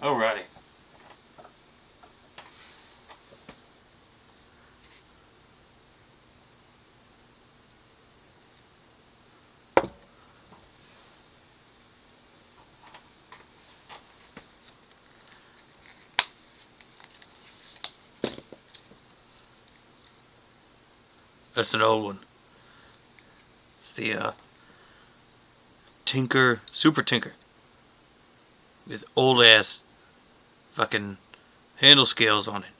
Alrighty. That's an old one. It's the Tinker, Super Tinker. With old ass fucking handle scales on it.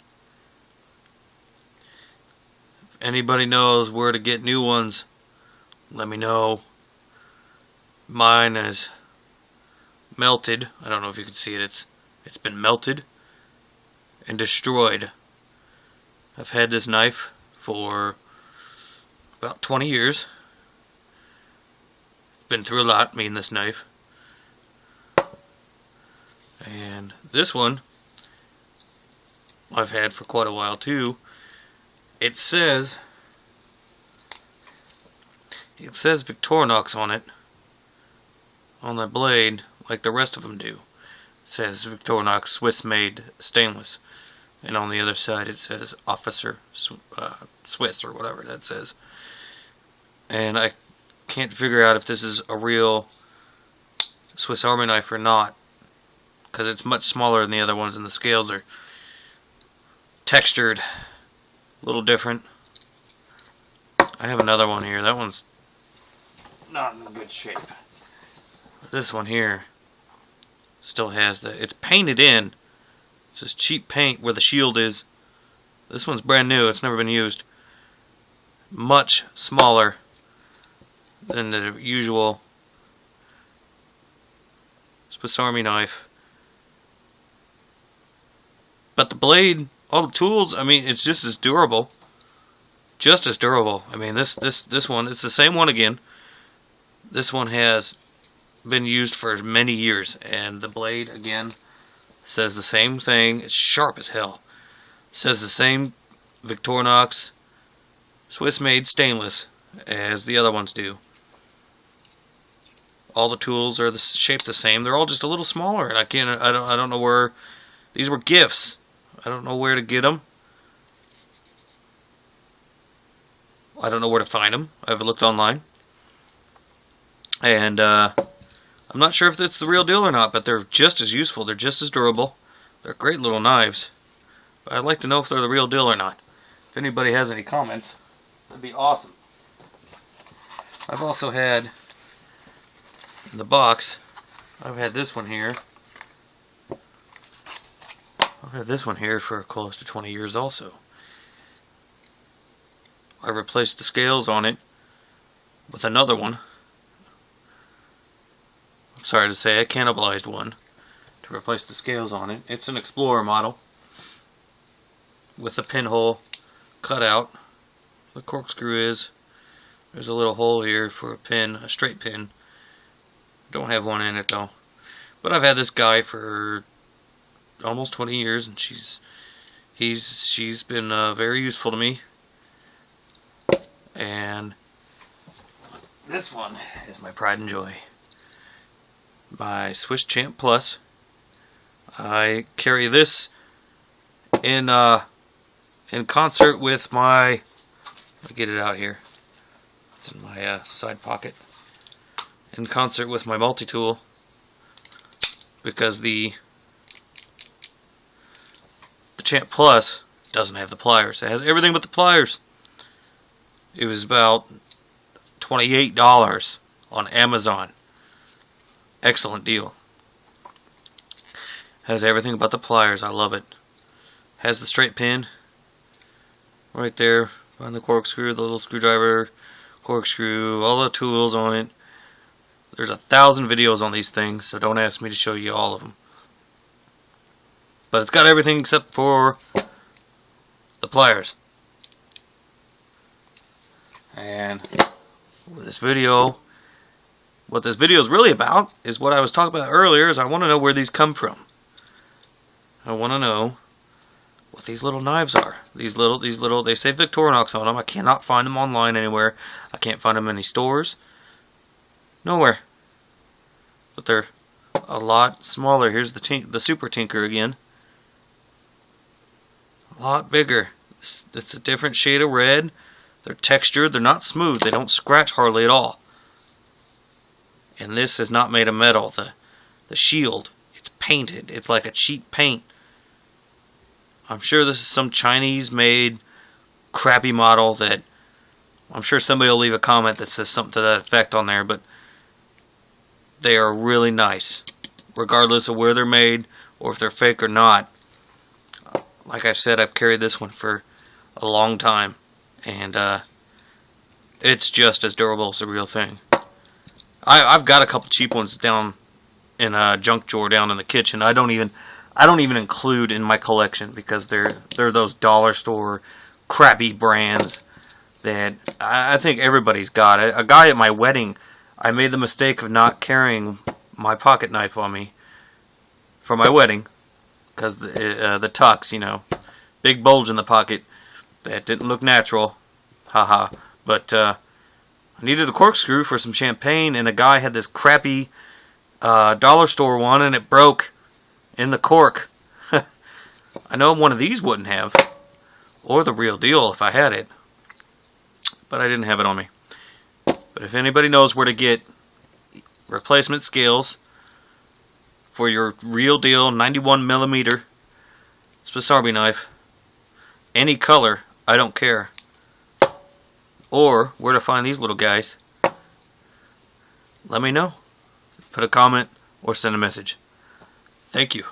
If anybody knows where to get new ones, let me know. Mine is melted. I don't know if you can see it. It's been melted and destroyed. I've had this knife for about 20 years. Been through a lot, me and this knife. And this one I've had for quite a while too. It says Victorinox on it, on the blade, like the rest of them do. It says Victorinox Swiss made stainless, and on the other side it says Officer Swiss or whatever that says. And I can't figure out if this is a real Swiss Army knife or not, because it's much smaller than the other ones and the scales are textured a little different. I have another one here. That one's not in good shape. But this one here still has it's painted in. It's just cheap paint where the shield is. This one's brand new. It's never been used. Much smaller than the usual Swiss Army knife. But the blade, all the tools, I mean, it's just as durable. Just as durable. I mean, this one, it's the same one again. This one has been used for many years, and the blade, again, says the same thing. It's sharp as hell. Says the same Victorinox Swiss made stainless as the other ones do. All the tools are shaped the same. They're all just a little smaller, and I don't know where. These were gifts. I don't know where to get them. I don't know where to find them. I haven't looked online, and I'm not sure if it's the real deal or not. But they're just as useful. They're just as durable. They're great little knives. But I'd like to know if they're the real deal or not. If anybody has any comments, that'd be awesome. I've also had in the box, I've had this one here. I've had this one here for close to 20 years also. I replaced the scales on it with another one. I'm sorry to say, I cannibalized one to replace the scales on it. It's an Explorer model with the pinhole cut out. The corkscrew is. There's a little hole here for a pin, a straight pin. Don't have one in it though. But I've had this guy for almost 20 years, and she's been very useful to me. And this one is my pride and joy. My Swiss Champ Plus. I carry this in concert with my. Let me get it out here. It's in my side pocket. In concert with my multi-tool, because the Champ Plus doesn't have the pliers. It has everything but the pliers. It was about $28 on Amazon. Excellent deal. Has everything but the pliers. I love it. Has the straight pin right there on the corkscrew, the little screwdriver, corkscrew, all the tools on it. There's 1,000 videos on these things, so don't ask me to show you all of them. But it's got everything except for the pliers. And with this video, what this video is really about is what I was talking about earlier, is I want to know where these come from. I want to know what these little knives are. These little, they say Victorinox on them. I cannot find them online anywhere. I can't find them in any stores. Nowhere. But they're a lot smaller. Here's the Super Tinker again. A lot bigger. It's a different shade of red. They're textured. They're not smooth. They don't scratch hardly at all. And this is not made of metal. The shield, it's painted. It's like a cheap paint. I'm sure this is some Chinese-made crappy model that I'm sure somebody will leave a comment that says something to that effect on there, but they are really nice, regardless of where they're made or if they're fake or not. Like I said, I've carried this one for a long time, and it's just as durable as the real thing. I've got a couple cheap ones down in a junk drawer down in the kitchen. I don't even include in my collection because they're those dollar store crappy brands that I think everybody's got. A guy at my wedding, I made the mistake of not carrying my pocket knife on me for my wedding because the tux, you know, big bulge in the pocket that didn't look natural, haha. But I needed a corkscrew for some champagne, and a guy had this crappy dollar store one, and it broke in the cork. I know one of these wouldn't have, or the real deal if I had it, but I didn't have it on me. But if anybody knows where to get replacement scales for your real deal 91mm Swiss Army knife, any color, I don't care, or where to find these little guys, let me know. Put a comment or send a message. Thank you.